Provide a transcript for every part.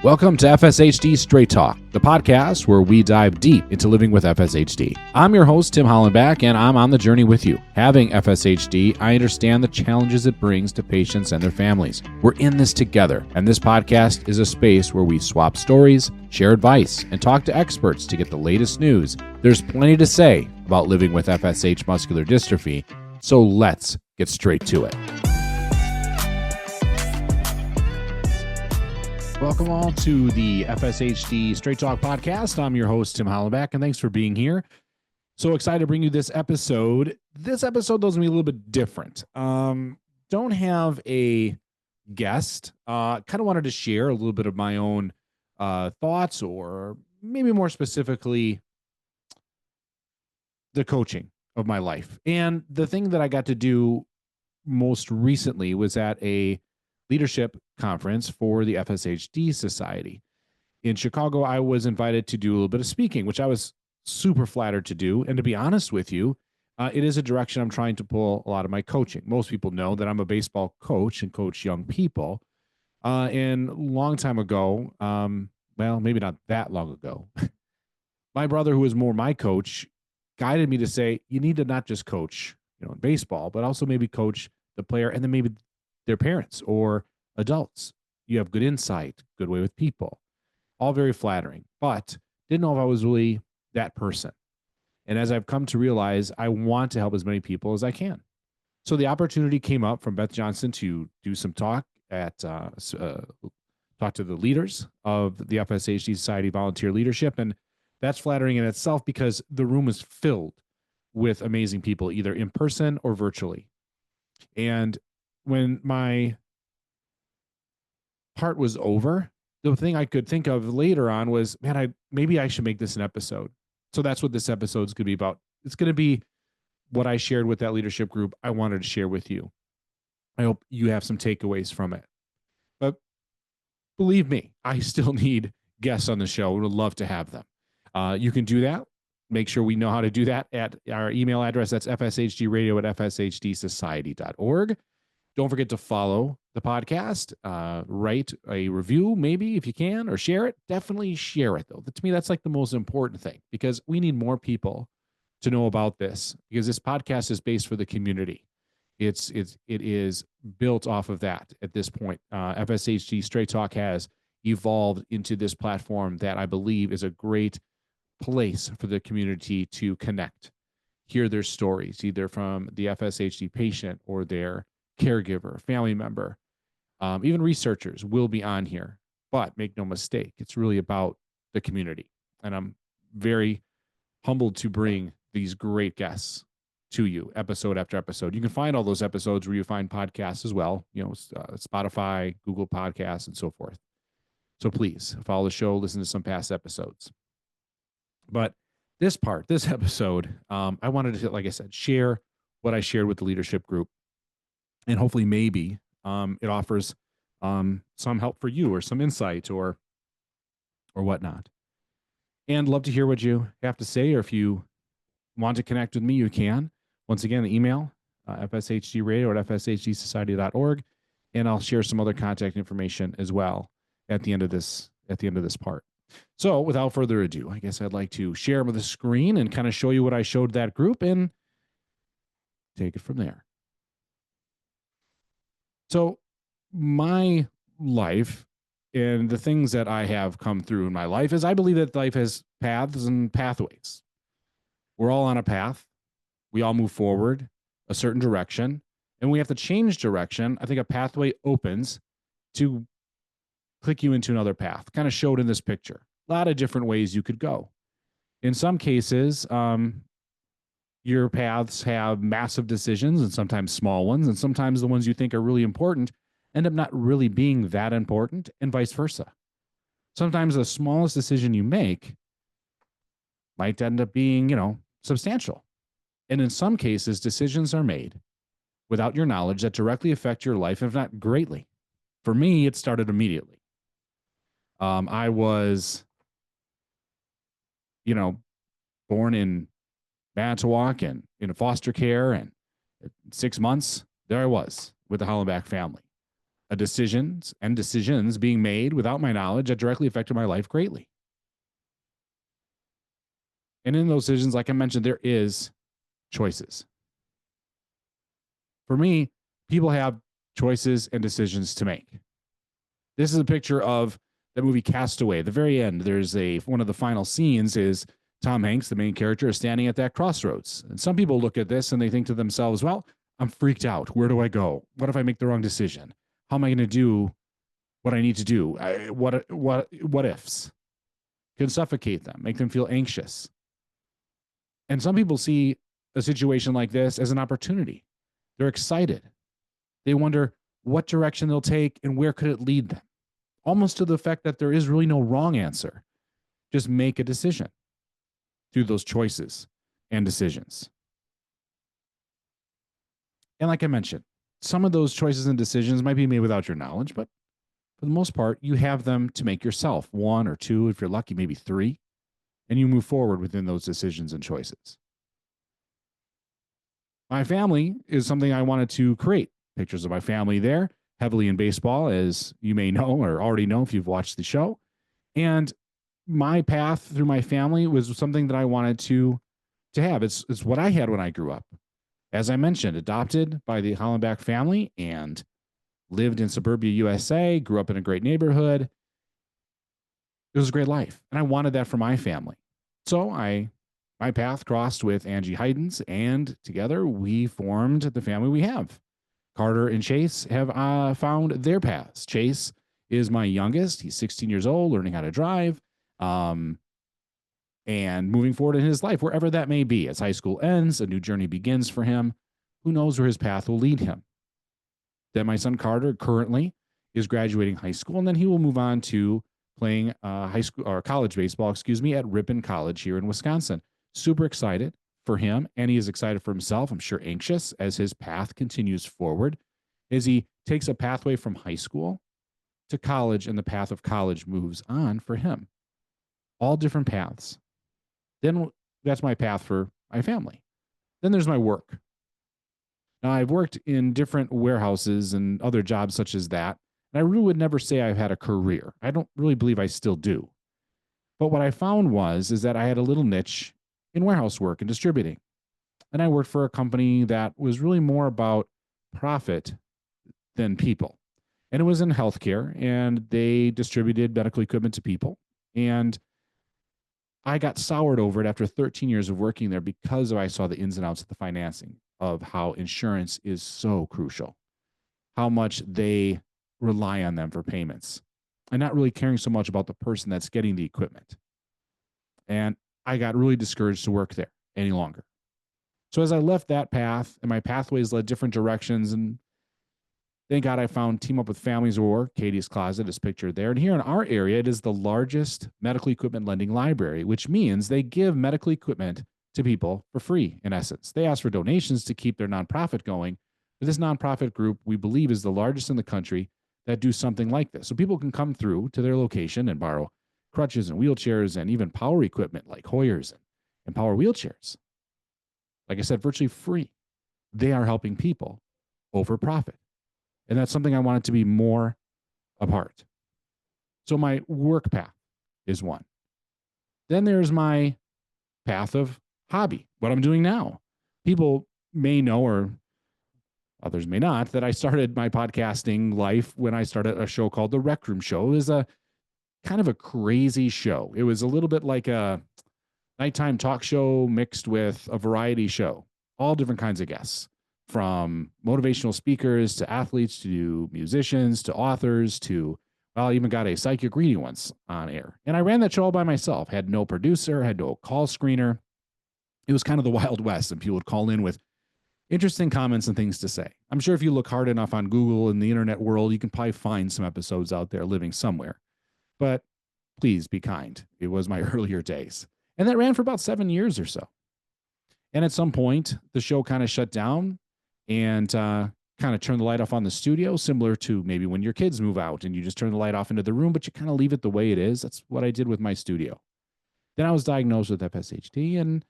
Welcome to FSHD Straight Talk, the podcast where we dive deep into living with FSHD. I'm your host, Tim Hollenback, and I'm on the journey with you. Having FSHD, I understand the challenges it brings to patients and their families. We're in this together, and this podcast is a space where we swap stories, share advice, and talk to experts to get the latest news. There's plenty to say about living with FSH muscular dystrophy, so let's get straight to it. Welcome all to the FSHD Straight Talk podcast. I'm your host, Tim Hollenback, and thanks for being here. So excited to bring you this episode. This episode is going to be a little bit different. Don't have a guest. Kind of wanted to share a little bit of my own thoughts, or maybe more specifically, the coaching of my life. And the thing that I got to do most recently was at a leadership conference for the FSHD Society. In Chicago, I was invited to do a little bit of speaking, which I was super flattered to do. And to be honest with you, it is a direction I'm trying to pull a lot of my coaching. Most people know that I'm a baseball coach and coach young people. And a long time ago, well, maybe not that long ago, my brother, who was more my coach, guided me to say, you need to not just coach, in baseball, but also maybe coach the player and then maybe their parents or adults. You have good insight, good way with people, all very flattering, but didn't know if I was really that person. And as I've come to realize, I want to help as many people as I can. So the opportunity came up from Beth Johnson to do some talk at talk to the leaders of the FSHD Society volunteer leadership. And that's flattering in itself because the room was filled with amazing people, either in person or virtually. And when my part was over, the thing I could think of later on was, man, maybe I should make this an episode. So that's what this episode is going to be about. It's going to be what I shared with that leadership group. I wanted to share with you. I hope you have some takeaways from it. But believe me, I still need guests on the show. Would love to have them. You can do that. Make sure we know how to do that at our email address. That's fshdradio@fshdsociety.org. Don't forget to follow the podcast, write a review, maybe if you can, or share it. Definitely share it, though. To me, that's like the most important thing, because we need more people to know about this, because this podcast is based for the community. It is built off of that at this point. FSHD Straight Talk has evolved into this platform that I believe is a great place for the community to connect, hear their stories, either from the FSHD patient or their caregiver, family member, even researchers will be on here. But make no mistake, it's really about the community. And I'm very humbled to bring these great guests to you episode after episode. You can find all those episodes where you find podcasts as well, Spotify, Google Podcasts, and so forth. So please follow the show, listen to some past episodes. But this episode, I wanted to, like I said, share what I shared with the leadership group. And hopefully maybe it offers some help for you, or some insight, or whatnot. And love to hear what you have to say, or if you want to connect with me, you can. Once again, the email, fshdradio@fshdsociety.org, and I'll share some other contact information as well at the end of this part. So without further ado, I guess I'd like to share with the screen and kind of show you what I showed that group and take it from there. So my life and the things that I have come through in my life is, I believe that life has paths and pathways. We're all on a path. We all move forward a certain direction, and we have to change direction. I think a pathway opens to click you into another path, kind of showed in this picture. A lot of different ways you could go. In some cases, your paths have massive decisions, and sometimes small ones, and sometimes the ones you think are really important end up not really being that important, and vice versa. Sometimes the smallest decision you make might end up being, substantial. And in some cases, decisions are made without your knowledge that directly affect your life, if not greatly. For me, it started immediately. I was, born in Manitowoc and in a foster care, and at 6 months, there I was with the Hollenback family. decisions being made without my knowledge that directly affected my life greatly. And in those decisions, like I mentioned, there is choices. For me, people have choices and decisions to make. This is a picture of the movie Castaway. At the very end, there's one of the final scenes is Tom Hanks, the main character, is standing at that crossroads. And some people look at this and they think to themselves, well, I'm freaked out. Where do I go? What if I make the wrong decision? How am I going to do what I need to do? What ifs? Can suffocate them, make them feel anxious. And some people see a situation like this as an opportunity. They're excited. They wonder what direction they'll take and where could it lead them. Almost to the effect that there is really no wrong answer. Just make a decision through those choices and decisions. And like I mentioned, some of those choices and decisions might be made without your knowledge, but for the most part, you have them to make yourself, 1 or 2, if you're lucky, maybe 3, and you move forward within those decisions and choices. My family is something I wanted to create. Pictures of my family there, heavily in baseball, as you may know or already know if you've watched the show. And my path through my family was something that I wanted to have. It's what I had when I grew up. As I mentioned, adopted by the Hollenback family and lived in suburbia USA, grew up in a great neighborhood. It was a great life. And I wanted that for my family. So my path crossed with Angie Heiden's, and together we formed the family we have. Carter and Chase have found their paths. Chase is my youngest. He's 16 years old, learning how to drive, and moving forward in his life, wherever that may be. As high school ends, a new journey begins for him. Who knows where his path will lead him? Then my son Carter currently is graduating high school, and then he will move on to playing high school or college baseball, at Ripon College here in Wisconsin. Super excited for him, and he is excited for himself. I'm sure anxious as his path continues forward, as he takes a pathway from high school to college, and the path of college moves on for him. All different paths. Then that's my path for my family. Then there's my work. Now, I've worked in different warehouses and other jobs such as that, and I really would never say I've had a career. I don't really believe I still do. But what I found is that I had a little niche in warehouse work and distributing. And I worked for a company that was really more about profit than people. And it was in healthcare, and they distributed medical equipment to people. And I got soured over it after 13 years of working there because I saw the ins and outs of the financing of how insurance is so crucial, how much they rely on them for payments, and not really caring so much about the person that's getting the equipment. And I got really discouraged to work there any longer. So as I left that path, and my pathways led different directions, and thank God I found Team Up with Families, or Katie's Closet is pictured there. And here in our area, it is the largest medical equipment lending library, which means they give medical equipment to people for free, in essence. They ask for donations to keep their nonprofit going. But this nonprofit group, we believe, is the largest in the country that do something like this. So people can come through to their location and borrow crutches and wheelchairs and even power equipment like Hoyers and power wheelchairs. Like I said, virtually free. They are helping people over profit. And that's something I wanted to be more a part. So my work path is one. Then there's my path of hobby, what I'm doing now. People may know, or others may not, that I started my podcasting life when I started a show called The Rec Room Show. It was a kind of a crazy show. It was a little bit like a nighttime talk show mixed with a variety show, all different kinds of guests, from motivational speakers to athletes to musicians to authors to, well, I even got a psychic reading once on air. And I ran that show all by myself, had no producer, had no call screener. It was kind of the Wild West, and people would call in with interesting comments and things to say. I'm sure if you look hard enough on Google and the internet world, you can probably find some episodes out there living somewhere. But please be kind. It was my earlier days. And that ran for about 7 years or so. And at some point, the show kind of shut down and kind of turned the light off on the studio, similar to maybe when your kids move out and you just turn the light off into the room, but you kind of leave it the way it is. That's what I did with my studio. Then I was diagnosed with FSHD, and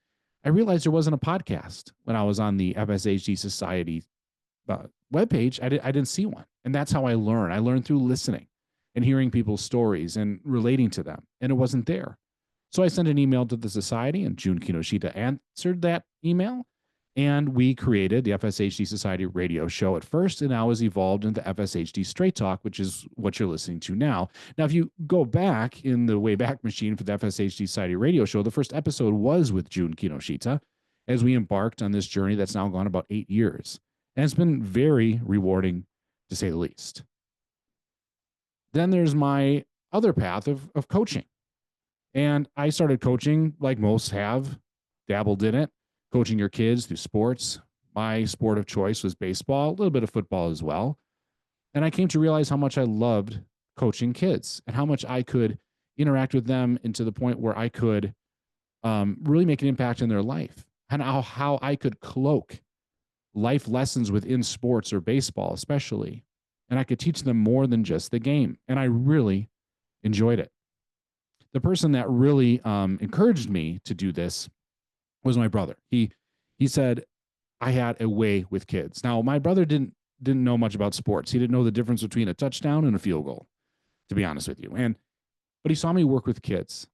I realized there wasn't a podcast when I was on the FSHD Society webpage, I didn't see one. And that's how I learn. I learned through listening and hearing people's stories and relating to them. And it wasn't there. So I sent an email to the society, and Jun Kinoshita answered that email. And we created the FSHD Society radio show at first, and now has evolved into FSHD Straight Talk, which is what you're listening to now. Now, if you go back in the Wayback Machine for the FSHD Society radio show, the first episode was with Jun Kinoshita as we embarked on this journey that's now gone about 8 years. And it's been very rewarding, to say the least. Then there's my other path of coaching. And I started coaching like most have, dabbled in it, coaching your kids through sports. My sport of choice was baseball, a little bit of football as well. And I came to realize how much I loved coaching kids and how much I could interact with them, and to the point where I could really make an impact in their life, and how I could cloak life lessons within sports or baseball, especially. And I could teach them more than just the game. And I really enjoyed it. The person that really encouraged me to do this was my brother. He said I had a way with kids. Now, my brother didn't know much about sports. He didn't know the difference between a touchdown and a field goal, to be honest with you. But he saw me work with kids,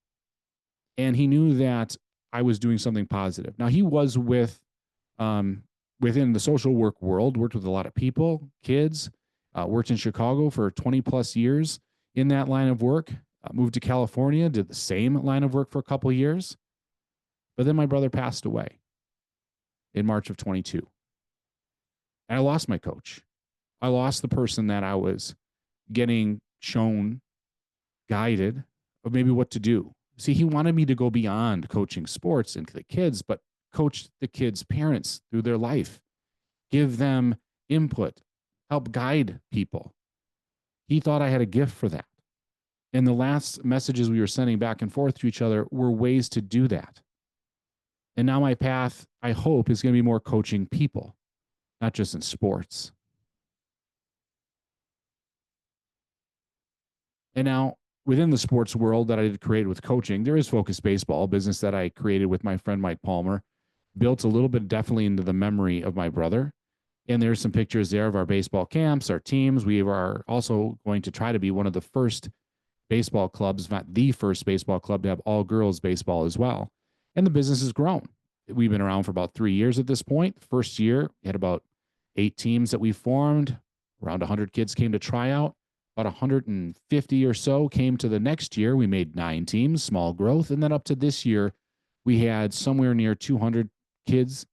and he knew that I was doing something positive. Now, he was within the social work world, worked with a lot of people, kids, worked in Chicago for 20 plus years in that line of work, moved to California, did the same line of work for a couple of years. But then my brother passed away in March of 22. And I lost my coach. I lost the person that I was getting shown, guided of maybe what to do. See, he wanted me to go beyond coaching sports and the kids, but coach the kids' parents through their life, give them input, help guide people. He thought I had a gift for that. And the last messages we were sending back and forth to each other were ways to do that. And now my path, I hope, is going to be more coaching people, not just in sports. And now within the sports world that I did create with coaching, there is Focus Baseball, a business that I created with my friend Mike Palmer, built a little bit definitely into the memory of my brother. And there's some pictures there of our baseball camps, our teams. We are also going to try to be one of the first baseball clubs, if not the first baseball club, to have all girls baseball as well. And the business has grown. We've been around for about 3 years at this point. The first year, we had about 8 teams that we formed. Around 100 kids came to try out. About 150 or so came to the next year. We made 9 teams, small growth. And then up to this year, we had somewhere near 200 kids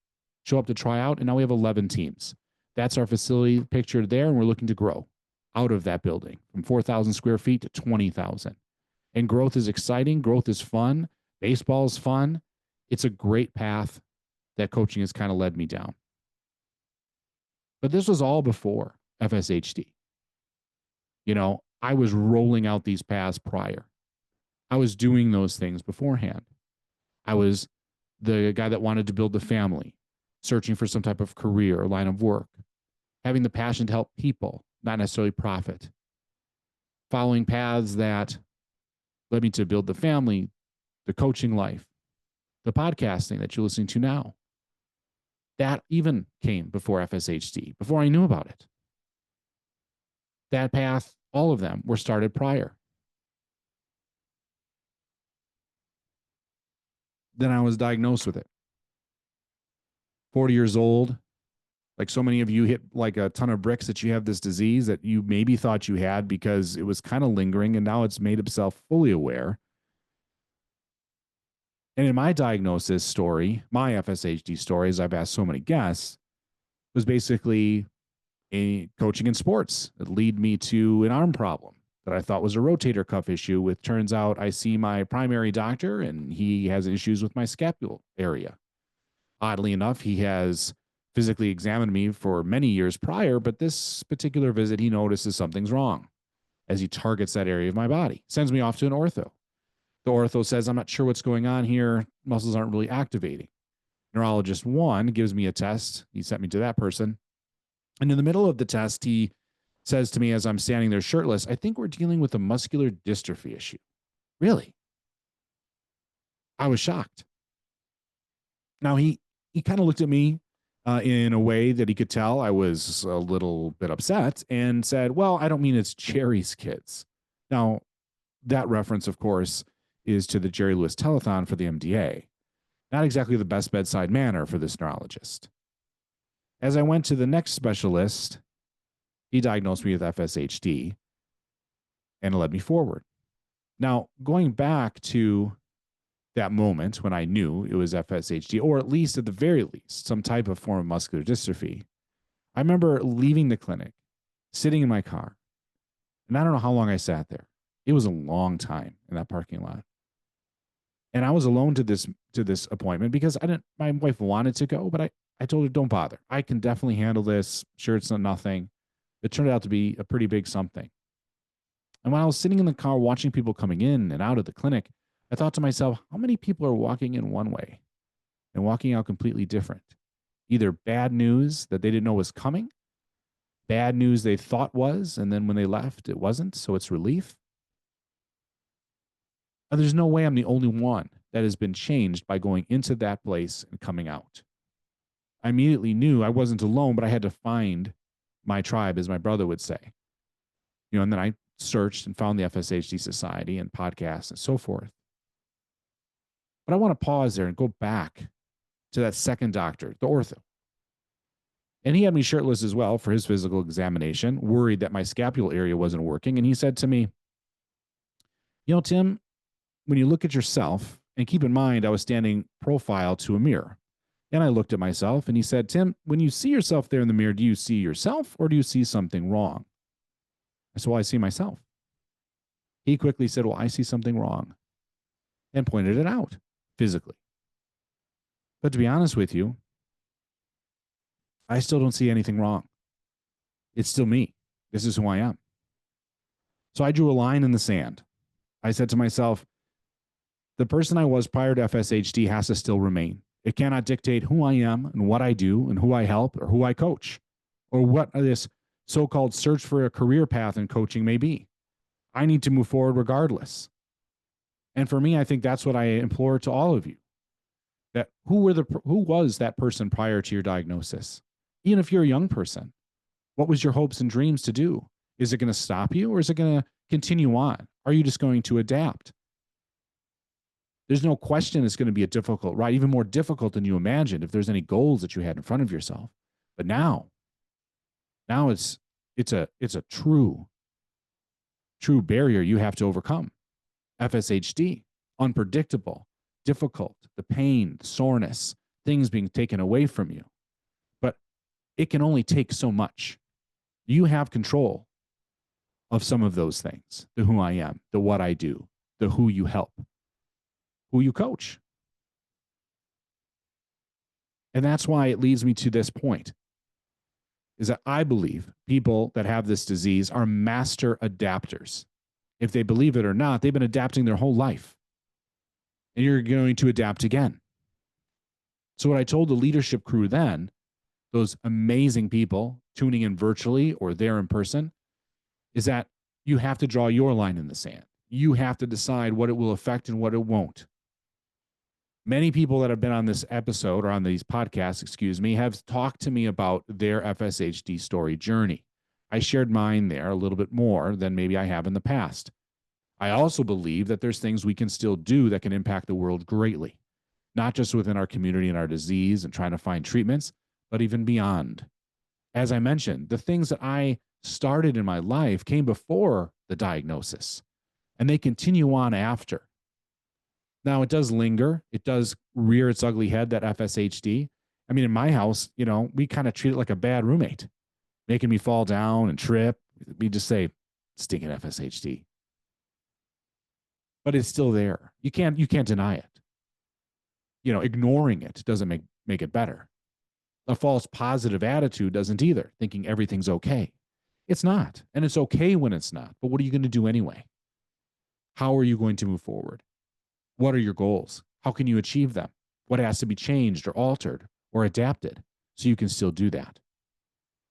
show up to try out. And now we have 11 teams. That's our facility pictured there. And we're looking to grow out of that building from 4,000 square feet to 20,000. And growth is exciting. Growth is fun. Baseball is fun. It's a great path that coaching has kind of led me down. But this was all before FSHD. You know, I was rolling out these paths prior. I was doing those things beforehand. I was the guy that wanted to build a family, searching for some type of career or line of work, having the passion to help people, not necessarily profit, following paths that led me to build the family, the coaching life, the podcasting that you're listening to now. That even came before FSHD, before I knew about it. That path, all of them were started prior. Then I was diagnosed with it. 40 years old. Like so many of you hit like a ton of bricks that you have this disease that you maybe thought you had because it was kind of lingering, and now it's made itself fully aware. And in my diagnosis story, my FSHD story, as I've asked so many guests, was basically a coaching in sports that lead me to an arm problem that I thought was a rotator cuff issue. With turns out I see my primary doctor and he has issues with my scapular area. Oddly enough, he has physically examined me for many years prior, but this particular visit, he notices something's wrong as he targets that area of my body. Sends me off to an ortho. The ortho says, I'm not sure what's going on here. Muscles aren't really activating. Neurologist 1 gives me a test. He sent me to that person. And in the middle of the test, he says to me as I'm standing there shirtless, I think we're dealing with a muscular dystrophy issue. Really? I was shocked. Now, he kind of looked at me in a way that he could tell I was a little bit upset, and said, well, I don't mean it's Jerry's kids. Now, that reference, of course, is to the Jerry Lewis telethon for the MDA. Not exactly the best bedside manner for this neurologist. As I went to the next specialist, he diagnosed me with FSHD and led me forward. Now, going back to that moment when I knew it was FSHD, or at least at the very least, some type of form of muscular dystrophy, I remember leaving the clinic, sitting in my car, and I don't know how long I sat there. It was a long time in that parking lot. And I was alone to this appointment because my wife wanted to go, but I told her, don't bother. I can definitely handle this. Sure, it's not nothing. It turned out to be a pretty big something. And when I was sitting in the car watching people coming in and out of the clinic, I thought to myself, how many people are walking in one way and walking out completely different? Either bad news that they didn't know was coming, bad news they thought was, and then when they left, it wasn't, so it's relief. And there's no way I'm the only one that has been changed by going into that place and coming out. I immediately knew I wasn't alone, but I had to find my tribe, as my brother would say. And then I searched and found the FSHD Society and podcasts and so forth. But I want to pause there and go back to that second doctor, the ortho. And he had me shirtless as well for his physical examination, worried that my scapular area wasn't working. And he said to me, Tim, when you look at yourself, and keep in mind, I was standing profile to a mirror. And I looked at myself, and he said, Tim, when you see yourself there in the mirror, do you see yourself or do you see something wrong? I said, well, I see myself. He quickly said, well, I see something wrong, and pointed it out physically. But to be honest with you, I still don't see anything wrong. It's still me. This is who I am. So I drew a line in the sand. I said to myself, the person I was prior to FSHD has to still remain. It cannot dictate who I am and what I do and who I help or who I coach or what this so-called search for a career path in coaching may be. I need to move forward regardless. And for me, I think that's what I implore to all of you. That who was that person prior to your diagnosis? Even if you're a young person, what was your hopes and dreams to do? Is it going to stop you, or is it going to continue on? Are you just going to adapt? There's no question it's going to be a difficult ride, even more difficult than you imagined if there's any goals that you had in front of yourself. But now it's a true barrier you have to overcome. FSHD, unpredictable, difficult, the pain, the soreness, things being taken away from you. But it can only take so much. You have control of some of those things, the who I am, the what I do, the who you help, who you coach. And that's why it leads me to this point, is that I believe people that have this disease are master adapters. If they believe it or not, they've been adapting their whole life. And you're going to adapt again. So what I told the leadership crew then, those amazing people tuning in virtually or there in person, is that you have to draw your line in the sand. You have to decide what it will affect and what it won't. Many people that have been on this episode, or on these podcasts, have talked to me about their FSHD story journey. I shared mine there a little bit more than maybe I have in the past. I also believe that there's things we can still do that can impact the world greatly, not just within our community and our disease and trying to find treatments, but even beyond. As I mentioned, the things that I started in my life came before the diagnosis, and they continue on after. Now, it does linger. It does rear its ugly head, that FSHD. I mean, in my house, we kind of treat it like a bad roommate, making me fall down and trip. We just say, stinking FSHD. But it's still there. You can't deny it. Ignoring it doesn't make it better. A false positive attitude doesn't either, thinking everything's okay. It's not. And it's okay when it's not. But what are you going to do anyway? How are you going to move forward? What are your goals? How can you achieve them? What has to be changed or altered or adapted so you can still do that?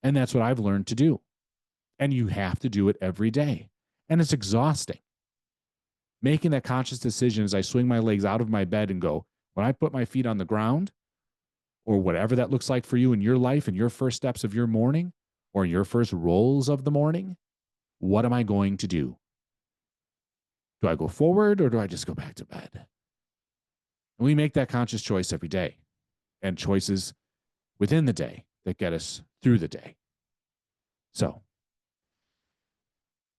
And that's what I've learned to do. And you have to do it every day. And it's exhausting. Making that conscious decision as I swing my legs out of my bed and go, when I put my feet on the ground, or whatever that looks like for you in your life, in your first steps of your morning, or in your first rolls of the morning, what am I going to do? Do I go forward or do I just go back to bed? And we make that conscious choice every day, and choices within the day that get us through the day. So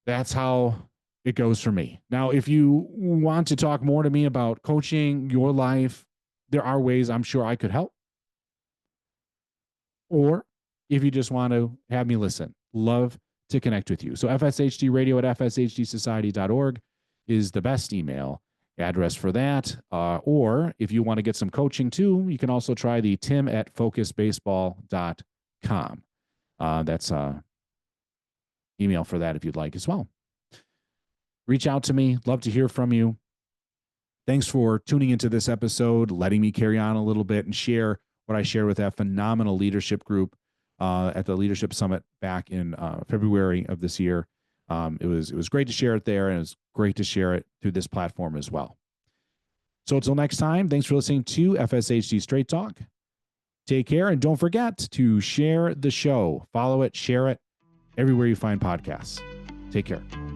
that's how it goes for me. Now, if you want to talk more to me about coaching your life, there are ways I'm sure I could help. Or if you just want to have me listen, love to connect with you. So FSHD radio at fshdsociety.org is the best email address for that. Or if you want to get some coaching too, you can also try the Tim at focusbaseball.com. That's email for that if you'd like as well. Reach out to me. Love to hear from you. Thanks for tuning into this episode, letting me carry on a little bit and share what I shared with that phenomenal leadership group at the Leadership Summit back in February of this year. It was great to share it there, and it was great to share it through this platform as well. So until next time, thanks for listening to FSHD Straight Talk. Take care, and don't forget to share the show. Follow it, share it, everywhere you find podcasts. Take care.